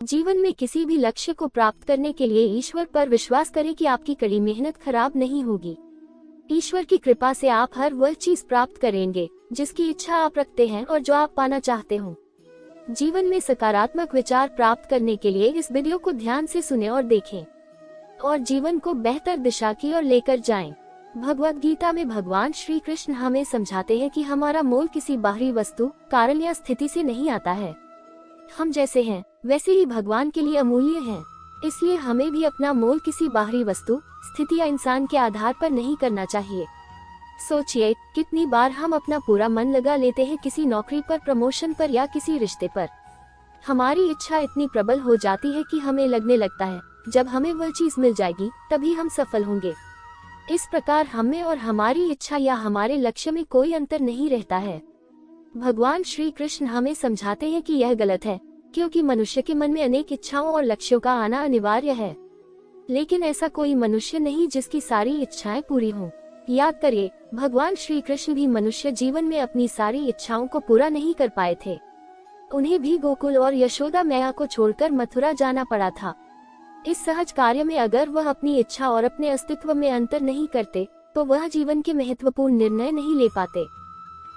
जीवन में किसी भी लक्ष्य को प्राप्त करने के लिए ईश्वर पर विश्वास करें कि आपकी कड़ी मेहनत खराब नहीं होगी। ईश्वर की कृपा से आप हर वह चीज प्राप्त करेंगे जिसकी इच्छा आप रखते हैं और जो आप पाना चाहते हो। जीवन में सकारात्मक विचार प्राप्त करने के लिए इस वीडियो को ध्यान से सुने और देखें और जीवन को बेहतर दिशा की ओर लेकर जाएं। भगवद गीता में भगवान श्री कृष्ण हमें समझाते हैं कि हमारा मोल किसी बाहरी वस्तु, कारण या स्थिति से नहीं आता है। हम जैसे हैं वैसे ही भगवान के लिए अमूल्य हैं। इसलिए हमें भी अपना मोल किसी बाहरी वस्तु, स्थिति या इंसान के आधार पर नहीं करना चाहिए। सोचिए, कितनी बार हम अपना पूरा मन लगा लेते हैं किसी नौकरी पर, प्रमोशन पर या किसी रिश्ते पर। हमारी इच्छा इतनी प्रबल हो जाती है कि हमें लगने लगता है जब हमें वह चीज मिल जाएगी तभी हम सफल होंगे। इस प्रकार हमें और हमारी इच्छा या हमारे लक्ष्य में कोई अंतर नहीं रहता है। भगवान श्री कृष्ण हमें समझाते हैं कि यह गलत है, क्योंकि मनुष्य के मन में अनेक इच्छाओं और लक्ष्यों का आना अनिवार्य है, लेकिन ऐसा कोई मनुष्य नहीं जिसकी सारी इच्छाएं पूरी हों। याद करिए, भगवान श्री कृष्ण भी मनुष्य जीवन में अपनी सारी इच्छाओं को पूरा नहीं कर पाए थे। उन्हें भी गोकुल और यशोदा मैया को छोड़कर मथुरा जाना पड़ा था। इस सहज कार्य में अगर वह अपनी इच्छा और अपने अस्तित्व में अंतर नहीं करते तो वह जीवन के महत्वपूर्ण निर्णय नहीं ले पाते।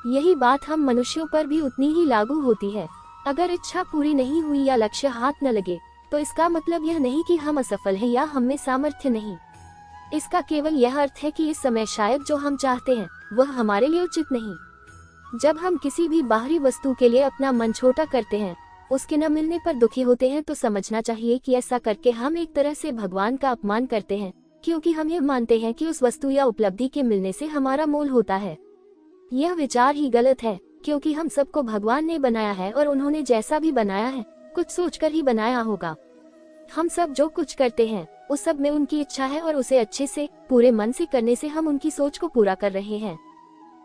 यही बात हम मनुष्यों पर भी उतनी ही लागू होती है। अगर इच्छा पूरी नहीं हुई या लक्ष्य हाथ न लगे तो इसका मतलब यह नहीं कि हम असफल हैं या हम में सामर्थ्य नहीं। इसका केवल यह अर्थ है कि इस समय शायद जो हम चाहते हैं वह हमारे लिए उचित नहीं। जब हम किसी भी बाहरी वस्तु के लिए अपना मन छोटा करते हैं, उसके न मिलने पर दुखी होते हैं, तो समझना चाहिए कि ऐसा करके हम एक तरह से भगवान का अपमान करते हैं, क्योंकि हम ये मानते हैं कि उस वस्तु या उपलब्धि के मिलने से हमारा मोल होता है। यह विचार ही गलत है, क्योंकि हम सबको भगवान ने बनाया है और उन्होंने जैसा भी बनाया है कुछ सोचकर ही बनाया होगा। हम सब जो कुछ करते हैं उस सब में उनकी इच्छा है और उसे अच्छे से, पूरे मन से करने से हम उनकी सोच को पूरा कर रहे हैं।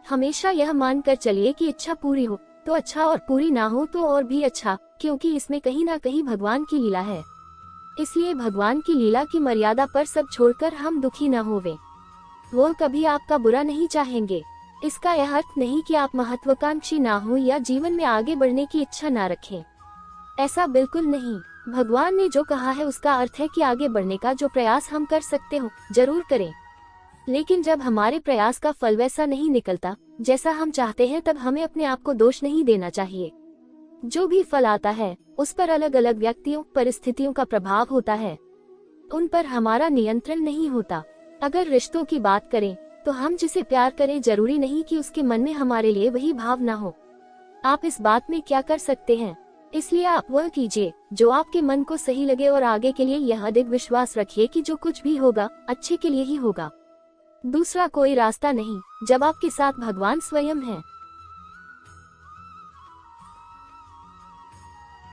हमेशा यह मानकर चलिए कि इच्छा पूरी हो तो अच्छा और पूरी ना हो तो और भी अच्छा, क्योंकि इसमें कहीं ना कहीं भगवान की लीला है। इसलिए भगवान की लीला की मर्यादा पर सब छोड़कर हम दुखी न होवें। वो कभी आपका बुरा नहीं चाहेंगे। इसका यह अर्थ नहीं कि आप महत्वाकांक्षी ना हो या जीवन में आगे बढ़ने की इच्छा ना रखें। ऐसा बिल्कुल नहीं। भगवान ने जो कहा है उसका अर्थ है कि आगे बढ़ने का जो प्रयास हम कर सकते हो जरूर करें, लेकिन जब हमारे प्रयास का फल वैसा नहीं निकलता जैसा हम चाहते हैं तब हमें अपने आप को दोष नहीं देना चाहिए। जो भी फल आता है उस पर अलग अलग व्यक्तियों, परिस्थितियों का प्रभाव होता है, उन पर हमारा नियंत्रण नहीं होता। अगर रिश्तों की बात करें तो हम जिसे प्यार करें जरूरी नहीं कि उसके मन में हमारे लिए वही भाव न हो। आप इस बात में क्या कर सकते हैं, इसलिए आप वह कीजिए जो आपके मन को सही लगे और आगे के लिए यह अधिक विश्वास रखिए कि जो कुछ भी होगा अच्छे के लिए ही होगा। दूसरा कोई रास्ता नहीं जब आपके साथ भगवान स्वयं है।